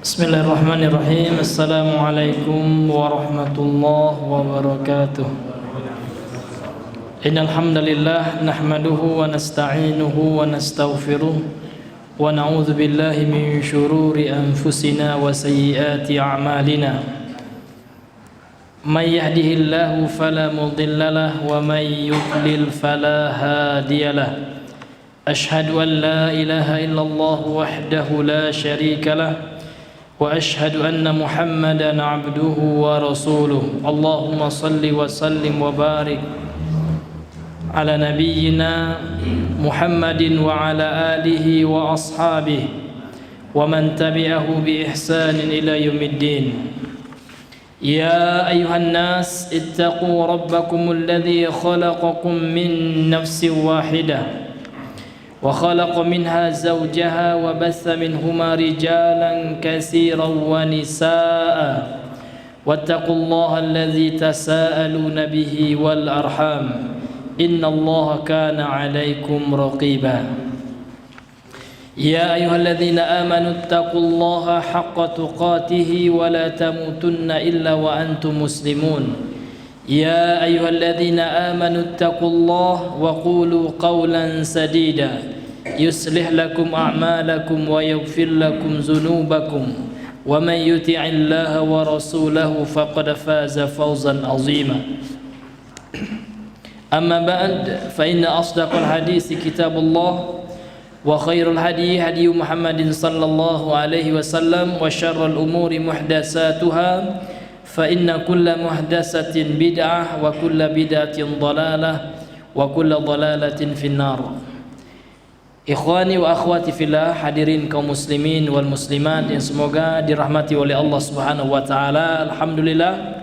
Bismillahirrahmanirrahim. Assalamualaikum warahmatullahi wabarakatuh. Innal hamdalillah nahmaduhu wa nasta'inuhu wa nastaghfiruh wa na'udzu billahi min shururi anfusina wa sayyiati a'malina. May yahdihillahu fala mudilla lahu wa may yudlil fala hadiyalah. Ashhadu an la ilaha illallah wahdahu la syarika lah وأشهد أن محمدا عبده ورسوله اللهم صل وسلم وبارك على نبينا محمد وعلى آله وأصحابه ومن تبعه بإحسان إلى يوم الدين يا أيها الناس اتقوا ربكم الذي خلقكم من نفس واحدة وخلق منها زوجها وبث منهما رجالا كثيرا ونساء واتقوا الله الذي تساءلون به والأرحام إن الله كان عليكم رقيبا يا أيها الذين آمنوا اتقوا الله حق تقاته ولا تموتن إلا وأنتم مسلمون يا أيها الذين آمنوا اتقوا الله وقولوا قولا سديدا يصلح لكم أعمالكم ويغفر لكم ذنوبكم ومن يطع الله ورسوله فقد فاز فوزا عظيما أما بعد فإن أصدق الحديث كتاب الله وخير الهدي هدي محمد صلى الله عليه وسلم وشر الأمور محدثاتها فإن كل محدثة بدعة وكل بدعة ضلالة وكل ضلالة في النار. Ikhwani wa akhwati fillah, hadirin kaum muslimin wal muslimat yang semoga dirahmati oleh Allah Subhanahu wa taala. Alhamdulillah,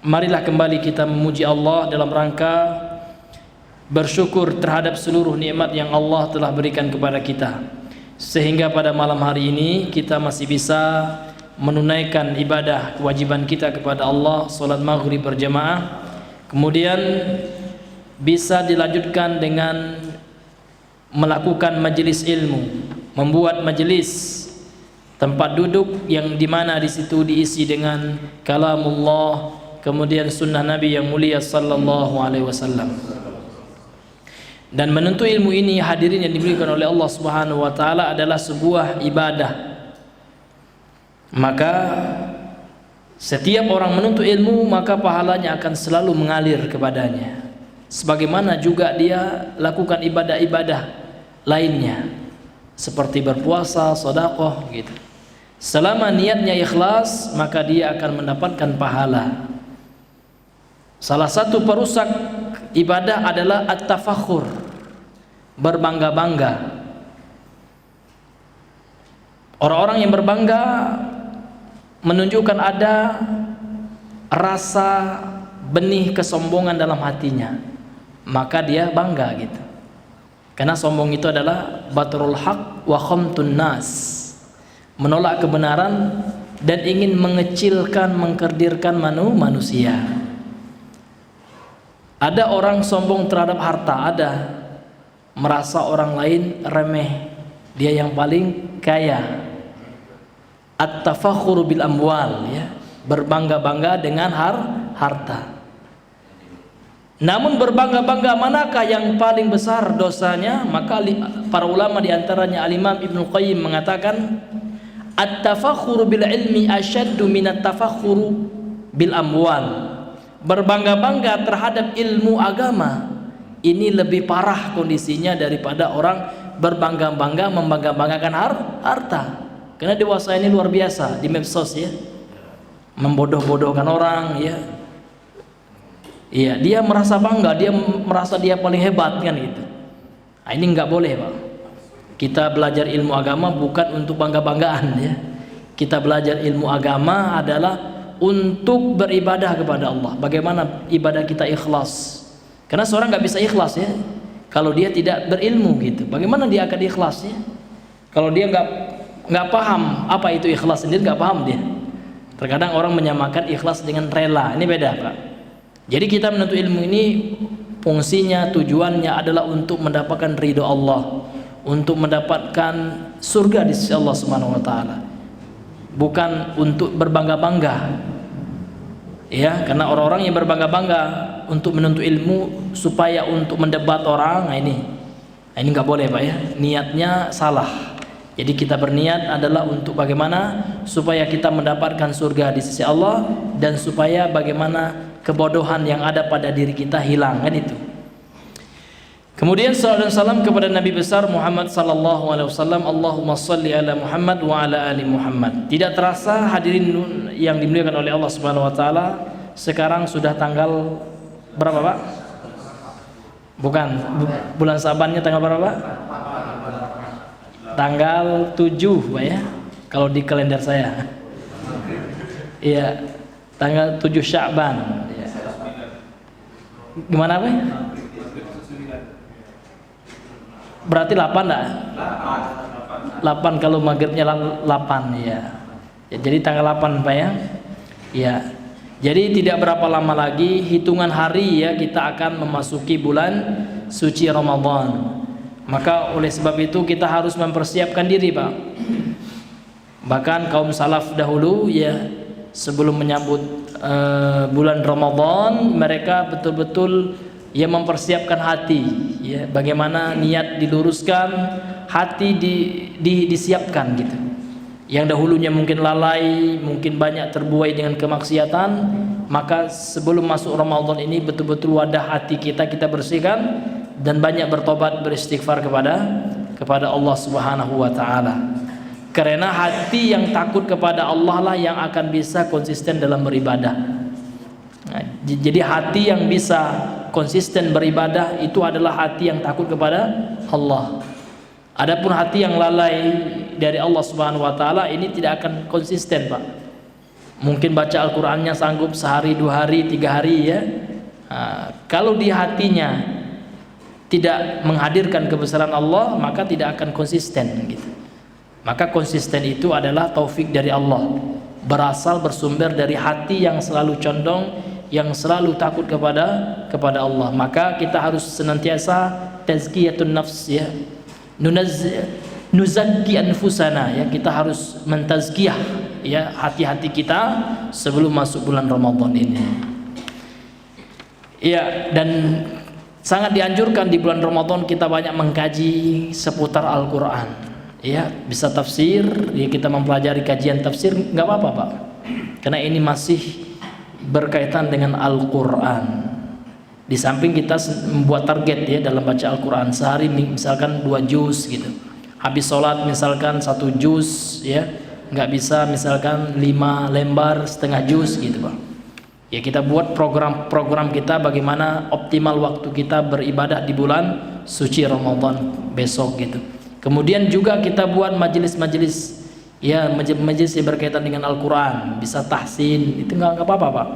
marilah kembali kita memuji Allah dalam rangka bersyukur terhadap seluruh nikmat yang Allah telah berikan kepada kita, sehingga pada malam hari ini kita masih bisa menunaikan ibadah kewajiban kita kepada Allah, salat maghrib berjamaah, kemudian bisa dilanjutkan dengan melakukan majelis ilmu, membuat majelis tempat duduk yang dimana di situ diisi dengan kalamullah, kemudian sunnah Nabi yang mulia sallallahu alaihi wasallam. Dan menuntut ilmu ini, hadirin yang diberikan oleh Allah Subhanahu wa taala, adalah sebuah ibadah. Maka setiap orang menuntut ilmu, maka pahalanya akan selalu mengalir kepadanya, sebagaimana juga dia lakukan ibadah-ibadah lainnya seperti berpuasa, sedekah gitu. Selama niatnya ikhlas, maka dia akan mendapatkan pahala. Salah satu perusak ibadah adalah at-tafakhur, berbangga-bangga. Orang-orang yang berbangga menunjukkan ada rasa benih kesombongan dalam hatinya, maka dia bangga gitu. Karena sombong itu adalah batrul haq wa khamtun nas, menolak kebenaran dan ingin mengecilkan, mengkerdirkan manusia. Ada orang sombong terhadap harta, ada merasa orang lain remeh, dia yang paling kaya. At-tafakhuru bil amwal, ya, berbangga-bangga dengan harta. Namun berbangga-bangga manakah yang paling besar dosanya? Maka para ulama diantaranya Al-Imam Ibnu Qayyim mengatakan, at-tafakhuru bil ilmi asyaddu minat tafakhuru bil amwal. Berbangga-bangga terhadap ilmu agama ini lebih parah kondisinya daripada orang berbangga-bangga membangga-banggakan harta. Karena dewasa ini luar biasa di medsos, ya, membodoh-bodohkan orang, ya. Iya, dia merasa bangga, dia merasa dia paling hebat kan gitu. Nah, ini nggak boleh, Pak. Kita belajar ilmu agama bukan untuk bangga-banggaan, ya. Kita belajar ilmu agama adalah untuk beribadah kepada Allah. Bagaimana ibadah kita ikhlas? Karena seorang nggak bisa ikhlas, ya, kalau dia tidak berilmu gitu. Bagaimana dia akan ikhlas, ya? Kalau dia nggak paham apa itu ikhlas sendiri, nggak paham dia. Terkadang orang menyamakan ikhlas dengan rela. Ini beda, Pak. Jadi kita menuntut ilmu ini fungsinya, tujuannya adalah untuk mendapatkan ridho Allah, untuk mendapatkan surga di sisi Allah Subhanahu wa taala. bukan untuk berbangga-bangga. Ya, karena orang-orang yang berbangga-bangga untuk menuntut ilmu supaya untuk mendebat orang, nah ini nggak boleh Pak ya, niatnya salah. Jadi kita berniat adalah untuk bagaimana supaya kita mendapatkan surga di sisi Allah, dan supaya bagaimana kebodohan yang ada pada diri kita hilang, kan itu. Kemudian sallallahu alaihi wasallam kepada Nabi besar Muhammad sallallahu alaihi wasallam, Allahumma shalli ala Muhammad wa ala ali Muhammad. Tidak terasa hadirin yang dimuliakan oleh Allah Subhanahu wa taala, sekarang sudah tanggal berapa Pak? Bukan, bulan Sabannya tanggal berapa Pak? Tanggal 7 Pak ya, kalau di kalender saya. Iya, tanggal 7 Sya'ban. Gimana Pak? Berarti 8 enggak? 8 kalau maghribnya 8 ya. Jadi tanggal 8 Pak ya. Ya. Jadi tidak berapa lama lagi hitungan hari ya kita akan memasuki bulan suci Ramadan. Maka oleh sebab itu kita harus mempersiapkan diri Pak. Bahkan kaum salaf dahulu ya, sebelum menyambut bulan Ramadan, mereka betul-betul ya mempersiapkan hati ya, bagaimana niat diluruskan, hati disiapkan gitu. Yang dahulunya mungkin lalai, mungkin banyak terbuai dengan kemaksiatan, maka sebelum masuk Ramadan ini betul-betul wadah hati kita bersihkan dan banyak bertobat, beristighfar kepada Allah Subhanahu wa taala. Karena hati yang takut kepada Allah lah yang akan bisa konsisten dalam beribadah. Nah, jadi hati yang bisa konsisten beribadah itu adalah hati yang takut kepada Allah. Adapun hati yang lalai dari Allah Subhanahu wa taala ini tidak akan konsisten, Pak. Mungkin baca Al-Qur'annya sanggup sehari, 2 hari, 3 hari ya. Kalau di hatinya tidak menghadirkan kebesaran Allah, maka tidak akan konsisten gitu. Maka konsisten itu adalah taufik dari Allah, berasal bersumber dari hati yang selalu condong, yang selalu takut kepada Allah. Maka kita harus senantiasa tazkiyatun nafs ya, nuzakki anfusana ya, kita harus mentazkiyah ya hati-hati kita sebelum masuk bulan Ramadan ini. Ya, dan sangat dianjurkan di bulan Ramadan kita banyak mengkaji seputar Al-Quran. Ya, bisa tafsir, ya kita mempelajari kajian tafsir, nggak apa-apa Pak. Karena ini masih berkaitan dengan Al-Quran. Di samping kita membuat target ya dalam baca Al-Quran sehari misalkan 2 juz gitu. Habis sholat misalkan 1 juz ya, nggak bisa misalkan 5 lembar setengah juz gitu Pak. Ya kita buat program kita bagaimana optimal waktu kita beribadah di bulan suci Ramadan besok gitu. Kemudian juga kita buat majelis-majelis ya, majelis yang berkaitan dengan Al-Quran, bisa tahsin, itu nggak apa-apa Pak.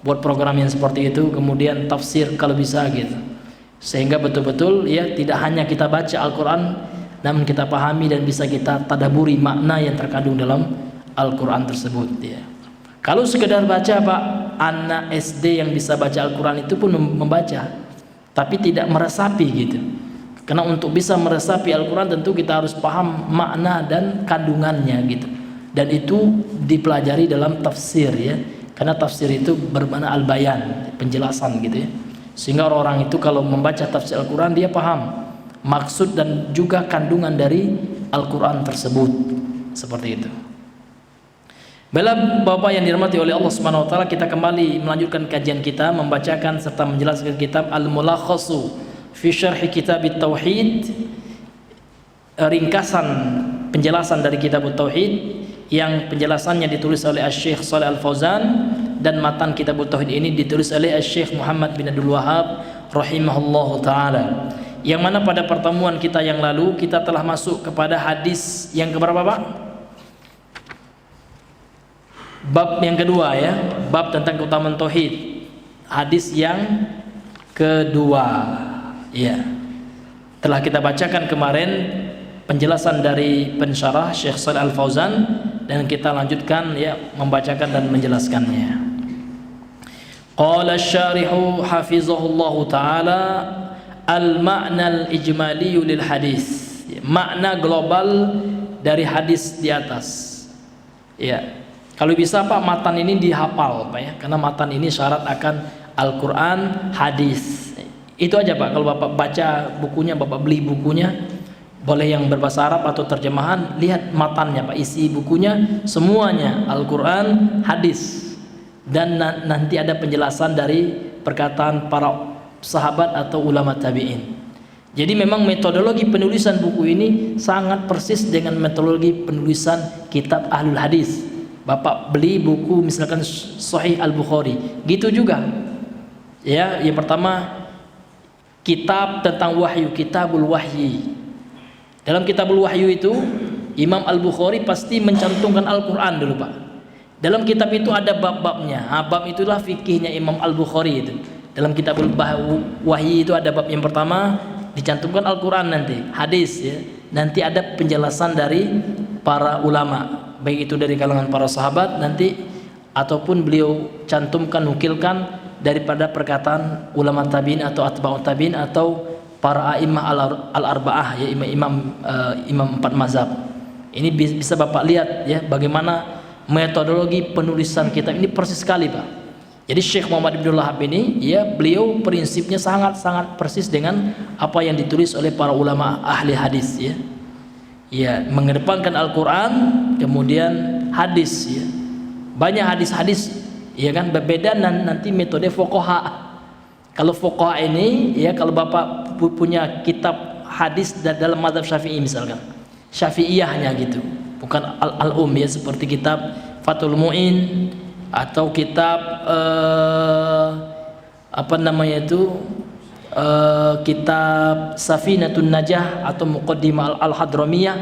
Buat program yang seperti itu, kemudian tafsir kalau bisa gitu. Sehingga betul-betul ya tidak hanya kita baca Al-Quran, namun kita pahami dan bisa kita tadaburi makna yang terkandung dalam Al-Quran tersebut ya. Kalau sekedar baca Pak, anak SD yang bisa baca Al-Quran itu pun membaca, tapi tidak meresapi gitu. Karena untuk bisa meresapi Al-Quran tentu kita harus paham makna dan kandungannya gitu. Dan itu dipelajari dalam tafsir ya. Karena tafsir itu bermakna al-bayan, penjelasan gitu ya. Sehingga orang itu kalau membaca tafsir Al-Quran dia paham maksud dan juga kandungan dari Al-Quran tersebut. Seperti itu. Baiklah Bapak yang dirahmati oleh Allah Subhanahu wa taala, kita kembali melanjutkan kajian kita, membacakan serta menjelaskan kitab Al-Mulakhasu fi Syarh Kitab Tauhid, ringkasan penjelasan dari Kitab Tauhid yang penjelasannya ditulis oleh Syekh Shalih Al-Fauzan, dan matan Kitab Tauhid ini ditulis oleh Syekh Muhammad bin Abdul Wahhab rahimahullahu taala. Yang mana pada pertemuan kita yang lalu kita telah masuk kepada hadis yang keberapa Pak? Bab yang kedua ya, bab tentang keutamaan tauhid. Hadis yang kedua. Ya. Telah kita bacakan kemarin penjelasan dari pensyarah Syekh Shalih Al-Fauzan, dan kita lanjutkan ya membacakan dan menjelaskannya. Qala asy-syarihu hafizahullahu taala al-ma'na al-ijmali lil hadis. Makna global dari hadis di atas. Ya, kalau bisa Pak matan ini dihafal Pak ya, karena matan ini syarat akan Al-Quran, hadis. Itu aja Pak. Kalau Bapak baca bukunya, Bapak beli bukunya, boleh yang berbahasa Arab atau terjemahan, lihat matannya Pak, isi bukunya semuanya Al-Quran, hadis, dan nanti ada penjelasan dari perkataan para sahabat atau ulama tabi'in. Jadi memang metodologi penulisan buku ini sangat persis dengan metodologi penulisan kitab Ahlul Hadis. Bapak beli buku misalkan Sahih Al-Bukhari, gitu juga. Ya, yang pertama kitab tentang wahyu, Kitabul Wahyi. Dalam Kitabul Wahyu itu Imam Al-Bukhari pasti mencantumkan Al-Quran dulu Pak. Dalam kitab itu ada bab-babnya. Bab itulah fikihnya Imam Al-Bukhari itu. Dalam Kitabul Wahyi itu ada bab yang pertama dicantumkan Al-Quran, nanti hadis ya, nanti ada penjelasan dari para ulama, baik itu dari kalangan para sahabat nanti ataupun beliau cantumkan, nukilkan daripada perkataan ulama tabi'in atau atba'ut tabi'in atau para a'immah al-arba'ah ya, imam empat mazhab. Ini bisa Bapak lihat ya bagaimana metodologi penulisan kitab ini persis sekali Pak. Jadi Syekh Muhammad Ibnul Wahhab ini ya, beliau prinsipnya sangat-sangat persis dengan apa yang ditulis oleh para ulama ahli hadis ya. Ya, mengedepankan Al-Quran kemudian hadis ya. Banyak hadis-hadis ya kan, berbeda nanti metode fuqaha. Kalau fuqaha ini ya, kalau Bapak punya kitab hadis dalam mazhab Syafi'i misalkan, Syafi'iyahnya gitu, bukan al-um ya, seperti kitab Fathul Mu'in atau kitab apa namanya itu, kitab Safinatun Najah atau Muqaddimah Al-Hadramiyah,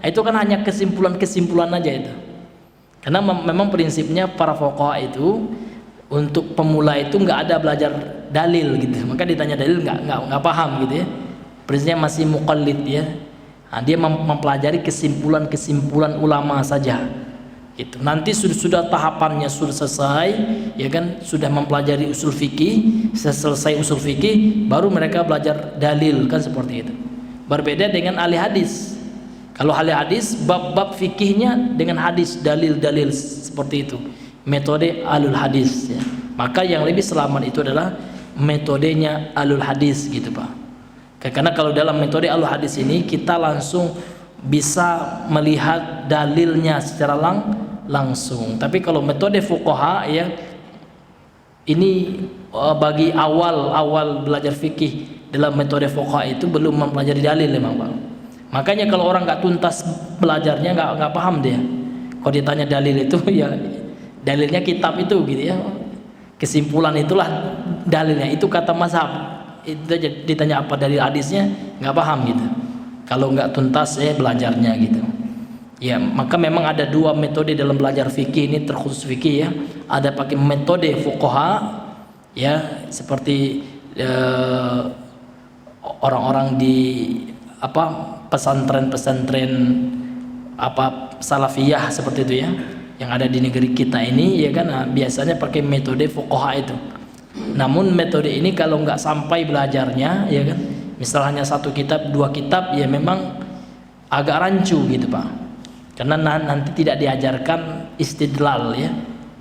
itu kan hanya kesimpulan-kesimpulan aja itu. Karena memang prinsipnya para fuqaha itu untuk pemula itu nggak ada belajar dalil gitu, maka ditanya dalil nggak paham gitu ya. Prinsipnya masih muqallid ya. Nah, dia mempelajari kesimpulan-kesimpulan ulama saja. Gitu. Nanti sudah tahapannya sudah selesai, ya kan, sudah mempelajari usul fikih, selesai usul fikih, baru mereka belajar dalil kan, seperti itu. Berbeda dengan ahli hadis. Kalau ahli hadis bab-bab fikihnya dengan hadis, dalil-dalil seperti itu. Metode alul hadis. Ya. Maka yang lebih selamat itu adalah metodenya alul hadis gitu Pak. Karena kalau dalam metode alul hadis ini kita langsung bisa melihat dalilnya secara langsung. Tapi kalau metode fuqaha ya, ini bagi awal belajar fikih dalam metode fuqaha itu belum mempelajari dalil memang Pak. Makanya kalau orang nggak tuntas belajarnya nggak paham dia. Kalau ditanya dalil itu ya dalilnya kitab itu gitu ya. Kesimpulan itulah dalilnya, itu kata mazhab. Itu ditanya apa dalil hadisnya nggak paham gitu. Kalau nggak tuntas belajarnya gitu. Ya, maka memang ada dua metode dalam belajar fikih ini, terkhusus fikih ya. Ada pakai metode fuqaha ya, seperti orang-orang di pesantren-pesantren salafiyah seperti itu ya, yang ada di negeri kita ini ya kan, biasanya pakai metode fuqaha itu. Namun metode ini kalau nggak sampai belajarnya ya kan, misalnya satu kitab, dua kitab, ya memang agak rancu gitu Pak. Karena nanti tidak diajarkan istidlal ya,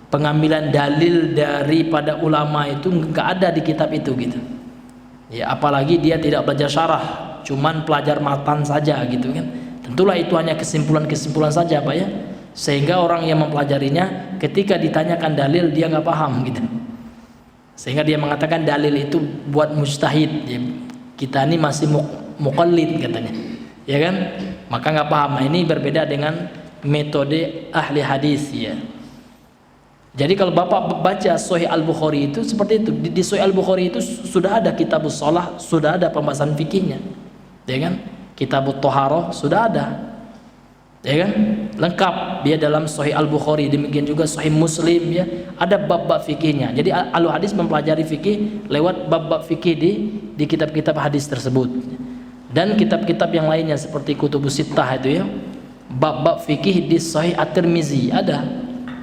pengambilan dalil daripada ulama itu nggak ada di kitab itu gitu. Ya, apalagi dia tidak belajar syarah, cuman pelajar matan saja gitu kan. Tentulah itu hanya kesimpulan-kesimpulan saja Pak ya. Sehingga orang yang mempelajarinya ketika ditanyakan dalil dia nggak paham gitu. Sehingga dia mengatakan dalil itu buat mujtahid. Ya, kita ini masih muqallid katanya. Ya kan? Maka nggak paham. Nah, ini berbeda dengan metode ahli hadis ya. Jadi kalau Bapak baca Sahih Al-Bukhari itu seperti itu. Di Sahih Al-Bukhari itu sudah ada kitabus shalah, sudah ada pembahasan fikihnya. Ya kan? Kitabut thaharah sudah ada. Ya kan? Lengkap dia dalam Sahih Al-Bukhari, demikian juga Sahih Muslim ya. Ada bab-bab fikihnya. Jadi ahli hadis mempelajari fikih lewat bab-bab fikih di kitab-kitab hadis tersebut. Dan kitab-kitab yang lainnya seperti Kutubus Sittah itu ya, bab-bab fikih di Sahih At-Tirmizi ada,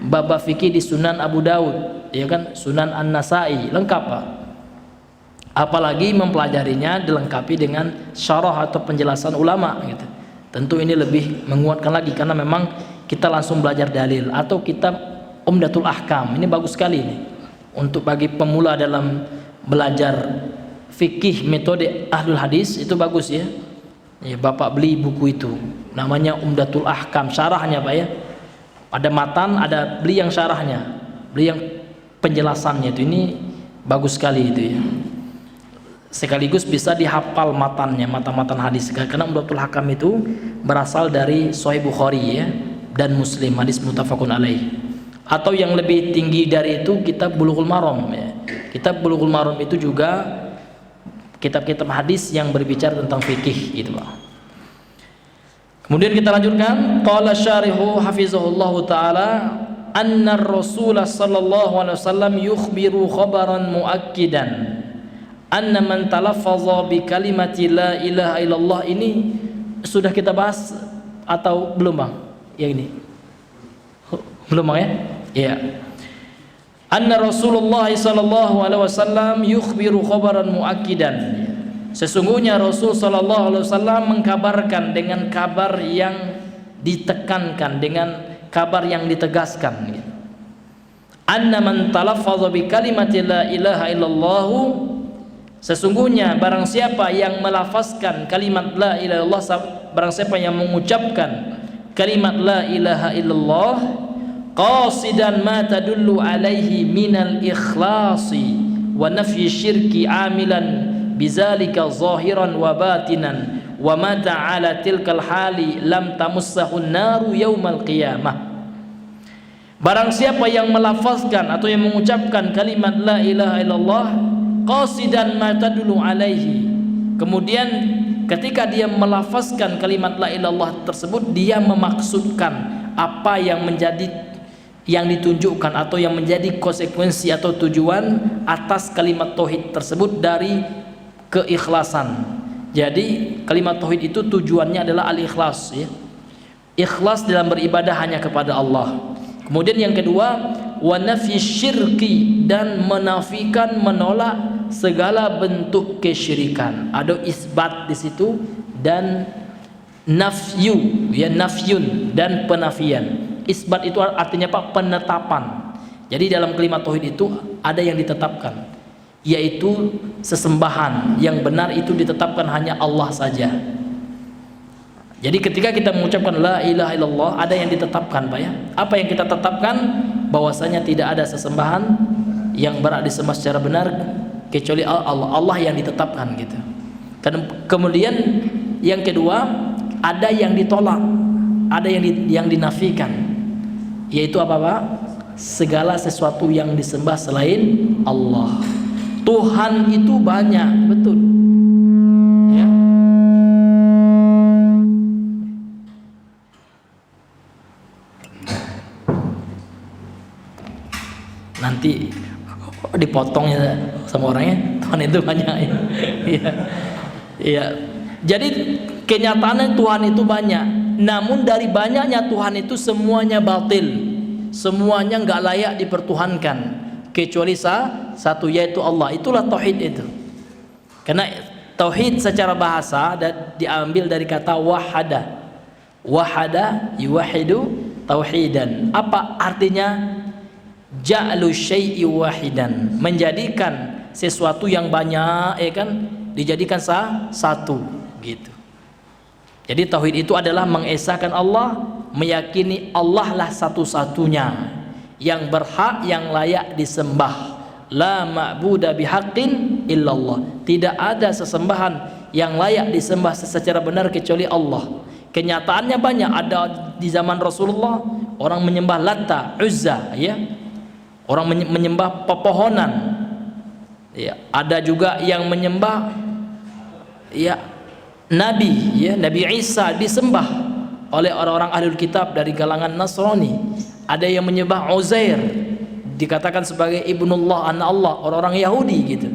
bab-bab fikih di Sunan Abu Daud ya kan, Sunan An-Nasai, lengkap Pak. Apalagi mempelajarinya dilengkapi dengan syarah atau penjelasan ulama gitu. Tentu ini lebih menguatkan lagi, karena memang kita langsung belajar dalil, atau kitab Umdatul Ahkam. Ini bagus sekali nih untuk bagi pemula dalam belajar fikih metode ahlul hadis, itu bagus ya. Ya, Bapak beli buku itu, namanya Umdatul Ahkam, syarahnya Pak ya. Ada matan, ada beli yang syarahnya, beli yang penjelasannya itu. Ini bagus sekali itu ya. Sekaligus bisa dihafal matannya, matan hadis, karena Umdatul Ahkam itu berasal dari Sahih Bukhari ya, dan Muslim, hadis muttafaqun alaih. Atau yang lebih tinggi dari itu kitab Bulughul Maram ya. Kitab Bulughul Maram itu juga kitab-kitab hadis yang berbicara tentang fikih gitu Pak. Kemudian kita lanjutkan, qala syarihu hafizahullahu taala, anna Rasul sallallahu alaihi wasallam yukhbiru khabaran muakkidan anna man talaffaza bi kalimati la ilaha illallah. Ini sudah kita bahas atau belum Bang? Yang ini belum Bang ya? Iya. Anna Rasulullah sallallahu alaihi wasallam yukhbiru khabaran muakkidan. Sesungguhnya Rasul sallallahu alaihi wasallam mengkabarkan dengan kabar yang ditekankan, dengan kabar yang ditegaskan. Anna man talaffaza bi kalimati la ilaha illallah, sesungguhnya barang siapa yang melafazkan kalimat la ilaha illallah, barang siapa yang mengucapkan kalimat la ilaha illallah, qasidan ma tadullu alaihi minal ikhlasi wa nafyi syirki amilan bizalika zahiran wa batinan wa ma ta'ala tilkal hali lam tamussahun naru yaumal qiyamah. Barang siapa yang melafazkan atau yang mengucapkan kalimat la ilaha illallah qasidan ma tadullu alaihi, kemudian ketika dia melafazkan kalimat la ilallah tersebut, dia memaksudkan apa yang ditunjukkan atau yang menjadi konsekuensi atau tujuan atas kalimat tauhid tersebut dari keikhlasan. Jadi kalimat tauhid itu tujuannya adalah al-ikhlas ya. Ikhlas dalam beribadah hanya kepada Allah. Kemudian yang kedua, wa nafyi syirki, dan menafikan, menolak segala bentuk kesyirikan. Ada isbat di situ dan nafyu ya, nafyun dan penafian. Isbat itu artinya apa? Penetapan. Jadi dalam kalimat tauhid itu ada yang ditetapkan, yaitu sesembahan yang benar itu ditetapkan hanya Allah saja. Jadi ketika kita mengucapkan la ilaha illallah, ada yang ditetapkan Pak ya. Apa yang kita tetapkan? Bahwasanya tidak ada sesembahan yang berhak disembah secara benar kecuali Allah. Allah yang ditetapkan gitu. Kemudian yang kedua, ada yang ditolak, ada yang dinafikan, yaitu apa Pak? Segala sesuatu yang disembah selain Allah. Tuhan itu banyak, betul ya. Nanti dipotongnya sama orangnya, Tuhan itu banyak ya. Iya. Iya. Jadi kenyataannya Tuhan itu banyak, namun dari banyaknya Tuhan itu semuanya batil, semuanya nggak layak dipertuhankan kecuali satu, yaitu Allah. Itulah tauhid itu. Karena tauhid secara bahasa diambil dari kata wahada. Wahada yuwahidu tauhidan. Apa artinya? Ja'lu syai'i wahidan, menjadikan sesuatu yang banyak ya kan, dijadikan satu gitu. Jadi tauhid itu adalah mengesahkan Allah, meyakini Allah lah satu-satunya yang berhak, yang layak disembah. La ma'buda bihaqqin illallah, tidak ada sesembahan yang layak disembah secara benar kecuali Allah. Kenyataannya banyak, ada di zaman Rasulullah orang menyembah Latta, Uzza ya. Orang menyembah pepohonan ya. Ada juga yang menyembah ya Nabi ya, Nabi Isa disembah oleh orang-orang ahlul kitab dari kalangan Nasrani. Ada yang menyembah Uzair, dikatakan sebagai ibnullah, anak Allah, orang-orang Yahudi gitu.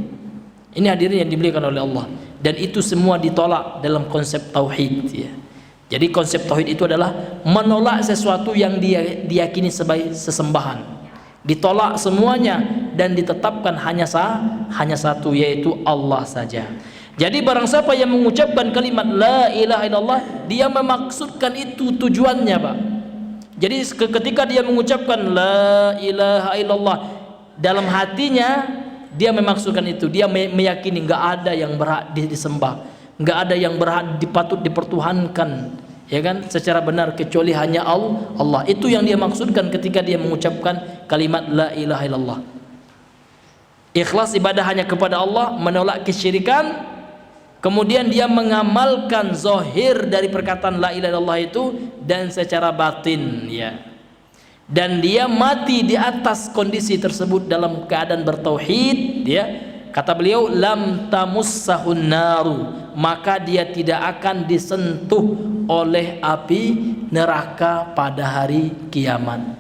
Ini hadirin yang dimuliakan oleh Allah. Dan itu semua ditolak dalam konsep tauhid ya. Jadi konsep tauhid itu adalah menolak sesuatu yang diyakini sebagai sesembahan, ditolak semuanya dan ditetapkan hanya satu, yaitu Allah saja. Jadi barang siapa yang mengucapkan kalimat la ilaha illallah, dia memaksudkan itu tujuannya Pak. Jadi ketika dia mengucapkan la ilaha illallah, dalam hatinya dia memaksudkan itu, dia meyakini nggak ada yang berhak disembah, nggak ada yang berhak dipatut dipertuhankan, ya kan, secara benar kecuali hanya Allah. Itu yang dia maksudkan ketika dia mengucapkan kalimat la ilaha illallah. Ikhlas ibadah hanya kepada Allah, menolak kesyirikan, kemudian dia mengamalkan zahir dari perkataan la ilaha illallah itu dan secara batin, ya. Dan dia mati di atas kondisi tersebut dalam keadaan bertauhid, ya. Kata beliau, lam tamussahun naru, maka dia tidak akan disentuh oleh api neraka pada hari kiamat.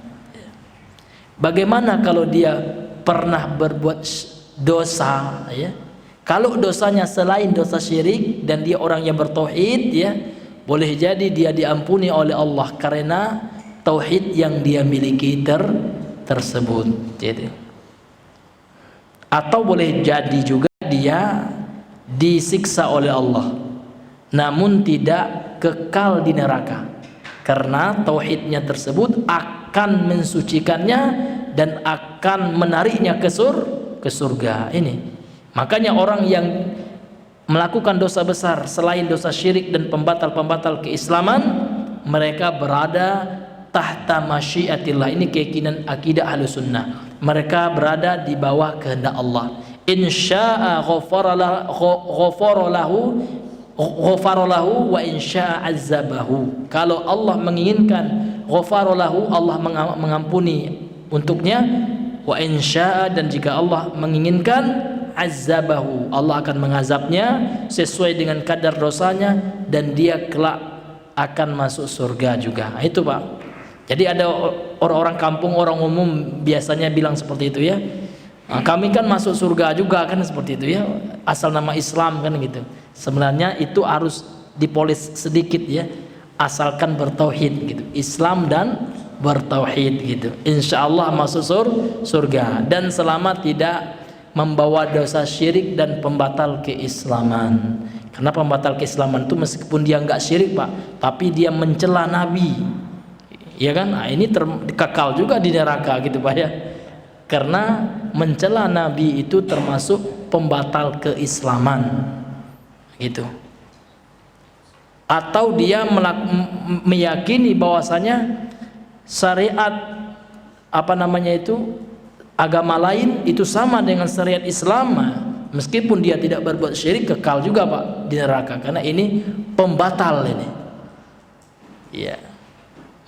Bagaimana kalau dia pernah berbuat dosa, ya? Kalau dosanya selain dosa syirik dan dia orang yang bertauhid, ya, boleh jadi dia diampuni oleh Allah karena tauhid yang dia miliki tersebut. Jadi, atau boleh jadi juga dia disiksa oleh Allah, namun tidak kekal di neraka, karena tauhidnya tersebut akan mensucikannya dan akan menariknya ke surga. Ini makanya orang yang melakukan dosa besar selain dosa syirik dan pembatal-pembatal keislaman, mereka berada tahta masyiatillah. Ini keyakinan akidah Ahlus Sunnah. Mereka berada di bawah kehendak Allah. Insya'a ghafara lahu wa insya'a azzabahu. Kalau Allah menginginkan ghafara lahu, Allah mengampuni untuknya, wa insya'a, dan jika Allah menginginkan azzabahu, Allah akan mengazabnya sesuai dengan kadar dosanya dan dia kelak akan masuk surga juga. Nah, itu Pak. Jadi ada orang-orang kampung, orang umum biasanya bilang seperti itu, ya. Nah, kami kan masuk surga juga kan, seperti itu, ya. Asal nama Islam kan gitu. Sebenarnya itu harus dipolis sedikit, ya. Asalkan bertauhid gitu. Islam dan bertauhid gitu. Insya Allah masuk surga dan selama tidak membawa dosa syirik dan pembatal keislaman. Karena pembatal keislaman itu meskipun dia nggak syirik Pak, tapi dia mencela Nabi, ya kan? Nah, ini kekal juga di neraka gitu Pak, ya. Karena mencela Nabi itu termasuk pembatal keislaman gitu. Atau dia meyakini bahwasanya syariat agama lain itu sama dengan syariat Islam, meskipun dia tidak berbuat syirik, kekal juga Pak di neraka, karena ini pembatal ini, ya.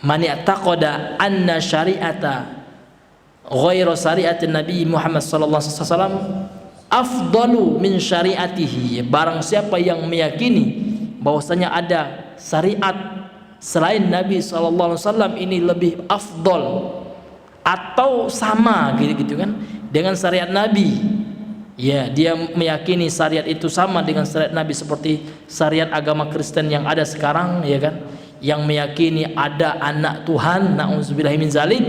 Man ya'taqada anna syari'ata ghairu syari'atin Nabi Muhammad sallallahu alaihi wasallam afdalu min syari'atihi, barang siapa yang meyakini bahwasanya ada syariat selain Nabi sallallahu alaihi wasallam ini lebih afdol atau sama gitu kan dengan syariat Nabi, ya, dia meyakini syariat itu sama dengan syariat Nabi, seperti syariat agama Kristen yang ada sekarang, ya kan, yang meyakini ada anak Tuhan, na'udzubillahi min zalik.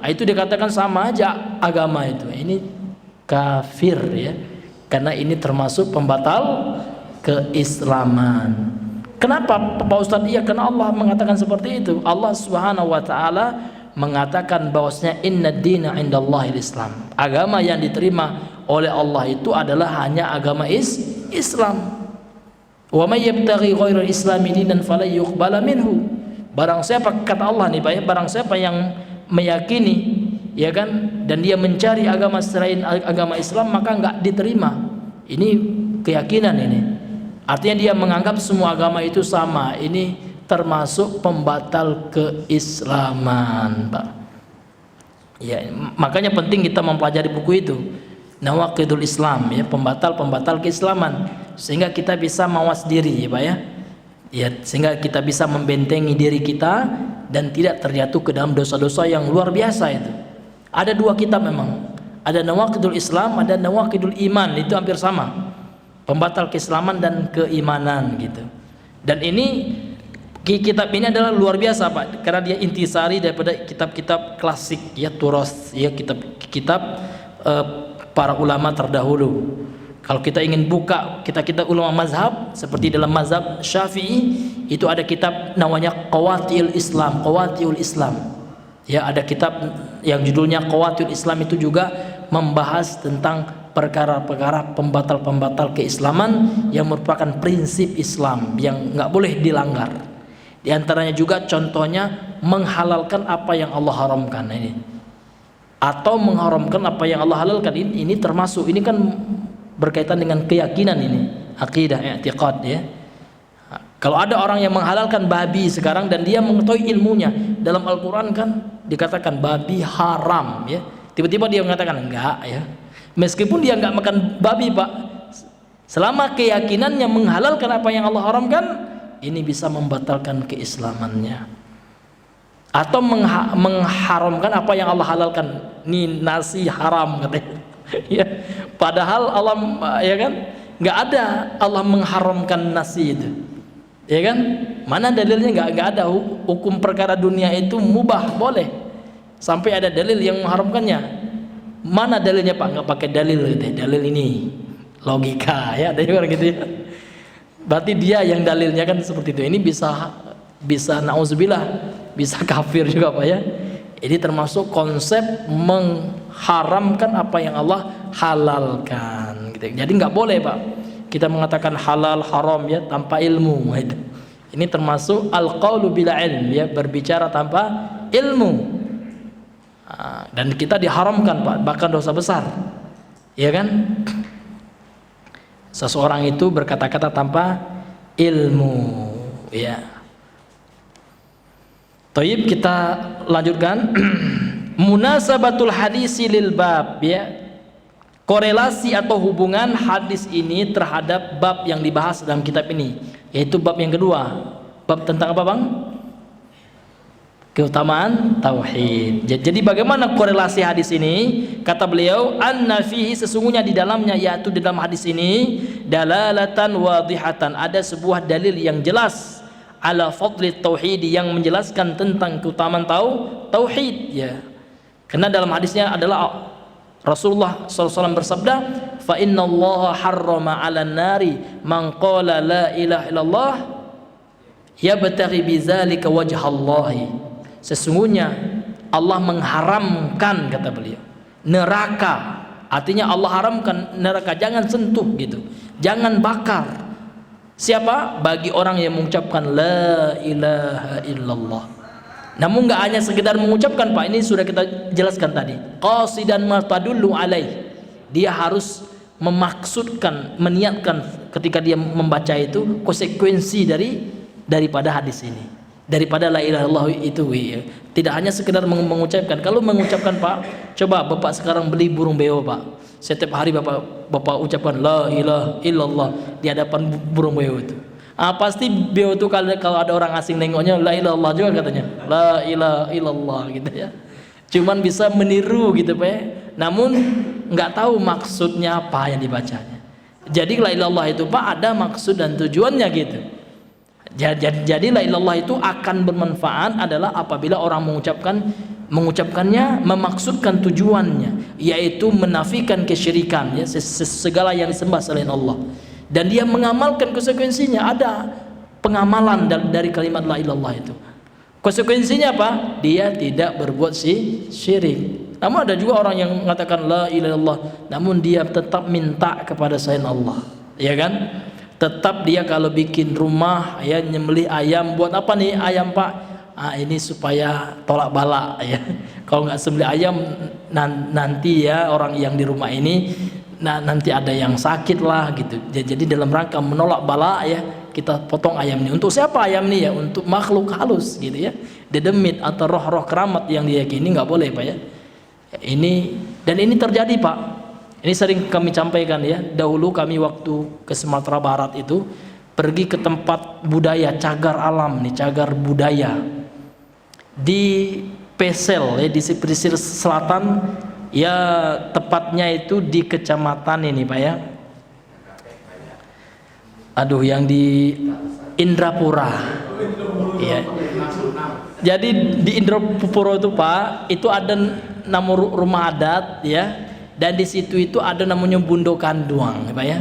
Itu dikatakan sama aja agama itu. Ini kafir, ya, karena ini termasuk pembatal keislaman. Kenapa Pak Ustadz? Iya, karena Allah mengatakan seperti itu. Allah Subhanahu wa taala mengatakan bahwasanya inna dina indallahil Islam. Agama yang diterima oleh Allah itu adalah hanya agama Islam. Wa may yabtaghi ghairal islami dinan fala yuqbala minhu. Barang siapa, kata Allah nih Pak, ya, barang siapa yang meyakini, ya kan, dan dia mencari agama selain agama Islam, maka enggak diterima. Ini keyakinan ini. Artinya dia menganggap semua agama itu sama. Ini termasuk pembatal keislaman, Pak. Ya, makanya penting kita mempelajari buku itu, Nawaqidul Islam, ya, pembatal-pembatal keislaman, sehingga kita bisa mawas diri, ya Pak, ya. Ya, sehingga kita bisa membentengi diri kita dan tidak terjatuh ke dalam dosa-dosa yang luar biasa itu. Ada dua kitab memang. Ada Nawaqidul Islam, ada Nawaqidul Iman, itu hampir sama. Pembatal keislaman dan keimanan gitu. Dan ini kitab ini adalah luar biasa Pak, karena dia intisari daripada kitab-kitab klasik, ya, turas, ya, kitab-kitab para ulama terdahulu. Kalau kita ingin buka kitab-kitab ulama mazhab, seperti dalam mazhab Syafi'i itu ada kitab namanya Qawatiul Islam, Qawatiul Islam. Ya, ada kitab yang judulnya Qawaidul Islam, itu juga membahas tentang perkara-perkara pembatal-pembatal keislaman yang merupakan prinsip Islam yang nggak boleh dilanggar. Di antaranya juga contohnya menghalalkan apa yang Allah haramkan ini, atau mengharamkan apa yang Allah halalkan. Ini termasuk, ini kan berkaitan dengan keyakinan, ini akidah, i'tiqad ya. Kalau ada orang yang menghalalkan babi sekarang dan dia mengetahui ilmunya, dalam Al-Quran kan dikatakan babi haram ya, tiba-tiba dia mengatakan enggak ya, meskipun dia enggak makan babi Pak, selama keyakinannya menghalalkan apa yang Allah haramkan, ini bisa membatalkan keislamannya. Atau mengharamkan apa yang Allah halalkan, ini nasi haram katanya ya, padahal Allah ya kan, nggak ada Allah mengharamkan nasi itu ya kan, mana dalilnya? Nggak ada. Hukum perkara dunia itu mubah, boleh, sampai ada dalil yang mengharamkannya. Mana dalilnya Pak? Nggak pakai dalil gitu. Dalil ini logika ya, ada orang gitu ya. Berarti dia yang dalilnya kan seperti itu. Ini bisa nauzubillah, bisa kafir juga Pak ya. Ini termasuk konsep mengharamkan apa yang Allah halalkan gitu. Jadi nggak boleh Pak kita mengatakan halal haram ya tanpa ilmu. Ini termasuk al-qaulu bila ilm ya, berbicara tanpa ilmu. Dan kita diharamkan Pak, bahkan dosa besar ya kan, seseorang itu berkata-kata tanpa ilmu ya. Taib, kita lanjutkan. Munasabatul hadisi lil bab ya, korelasi atau hubungan hadis ini terhadap bab yang dibahas dalam kitab ini, yaitu bab yang kedua. Bab tentang apa Bang? Keutamaan tauhid. Jadi bagaimana korelasi hadis ini? Kata beliau, anna fihi, sesungguhnya di dalamnya, yaitu di dalam hadis ini, dalalatan wadihatan, ada sebuah dalil yang jelas, ala fadli tauhid, yang menjelaskan tentang keutamaan tauhid ya. Karena dalam hadisnya adalah Rasulullah SAW bersabda, fa inna Allah harrama 'alan nari man qala la ilaha illallah yabtaghi bidzalika wajhallahi. Sesungguhnya Allah mengharamkan, kata beliau, neraka. Artinya Allah haramkan neraka, jangan sentuh gitu, jangan bakar. Siapa? Bagi orang yang mengucapkan la ilaha illallah. Namun nggak hanya sekedar mengucapkan Pak, ini sudah kita jelaskan tadi, qasidan ma tadullu alaih, dia harus memaksudkan, meniatkan ketika dia membaca itu konsekuensi daripada hadis ini, daripada la ilaha illallah itu ya. Tidak hanya sekedar mengucapkan. Kalau mengucapkan Pak, coba Bapak sekarang beli burung beo Pak, setiap hari Bapak ucapkan la ilaha illallah di hadapan burung beo itu, pasti beliau itu kalau ada orang asing nengoknya la ilaha illallah juga katanya, la ilaha illallah gitu ya. Cuman bisa meniru gitu Pak ya. Namun nggak tahu maksudnya apa yang dibacanya. Jadi la ilaha illallah itu Pak ada maksud dan tujuannya gitu. Jadi la ilaha illallah itu akan bermanfaat adalah apabila orang mengucapkannya memaksudkan tujuannya, yaitu menafikan kesyirikan ya, segala yang disembah selain Allah. Dan dia mengamalkan konsekuensinya, ada pengamalan dari kalimat la ilallah itu. Konsekuensinya apa? Dia tidak berbuat syirik. Namun ada juga orang yang mengatakan la ilallah, namun dia tetap minta kepada selain Allah, ya kan? Tetap dia kalau bikin rumah ya, nyembelih ayam, buat apa nih ayam Pak? Ini supaya tolak bala ya. Kalau nggak sembelih ayam nanti ya orang yang di rumah ini nanti ada yang sakit lah gitu. Jadi dalam rangka menolak bala ya, kita potong ayam ini. Untuk siapa ayam ini ya? Untuk makhluk halus gitu ya, dedemit atau roh-roh keramat yang diyakini, nggak boleh Pak ya. Dan ini terjadi Pak. Ini sering kami sampaikan ya. Dahulu kami waktu ke Sumatera Barat itu pergi ke tempat budaya, cagar alam nih, cagar budaya di Pesel ya, di pesisir selatan ya, tepatnya itu di kecamatan ini Pak ya, yang di Indrapura ya. Jadi di Indrapura itu Pak, itu ada nama rumah adat ya, dan di situ itu ada namanya Bundo Kanduang Pak ya.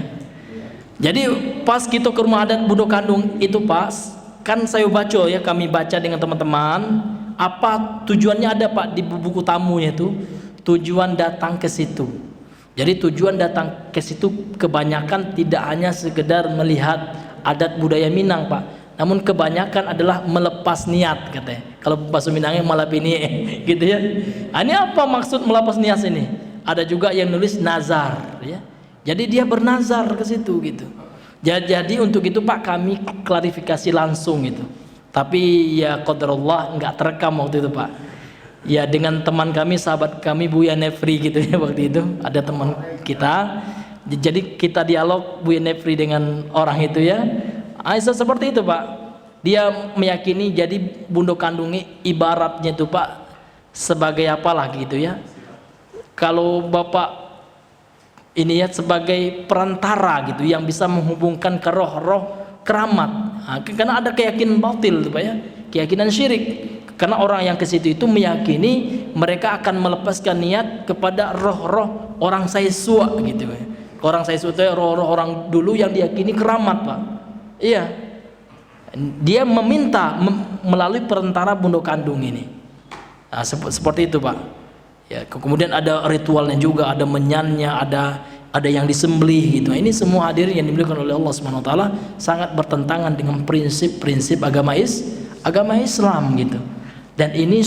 Jadi pas kita ke rumah adat Bundo Kandung itu Pak, kan saya baca ya, kami baca dengan teman-teman apa tujuannya ada Pak di buku tamunya itu, tujuan datang ke situ. Jadi tujuan datang ke situ kebanyakan tidak hanya sekedar melihat adat budaya Minang Pak, namun kebanyakan adalah melepas niat katanya. Kalau bahasa Minangnya malapini gitu ya. Ini apa maksud melepas niat ini? Ada juga yang nulis nazar ya. Jadi dia bernazar ke situ gitu. Jadi untuk itu Pak kami klarifikasi langsung gitu. Tapi ya qadarullah enggak terekam waktu itu Pak. Ya dengan teman kami, sahabat kami Buya Nefri gitu ya waktu itu. Ada teman kita. Jadi kita dialog Buya Nefri dengan orang itu ya. Aisyah seperti itu Pak. Dia meyakini jadi Bundo Kandungi ibaratnya itu Pak sebagai apalah gitu ya. Kalau Bapak ini ya sebagai perantara gitu yang bisa menghubungkan ke roh-roh keramat. Karena ada keyakinan batil itu Pak ya, keyakinan syirik. Karena orang yang ke situ itu meyakini mereka akan melepaskan niat kepada roh-roh orang Saisua gitu ya. Orang Saisua itu roh-roh orang dulu yang diyakini keramat Pak. Iya. Dia meminta melalui perantara Bundo Kandung ini. Nah, seperti itu Pak. Ya, kemudian ada ritualnya juga, ada menyannya, ada yang disembelih gitu. Ini semua hadirin yang dimiliki oleh Allah Subhanahu wa taala sangat bertentangan dengan prinsip-prinsip agama Islam gitu. Dan ini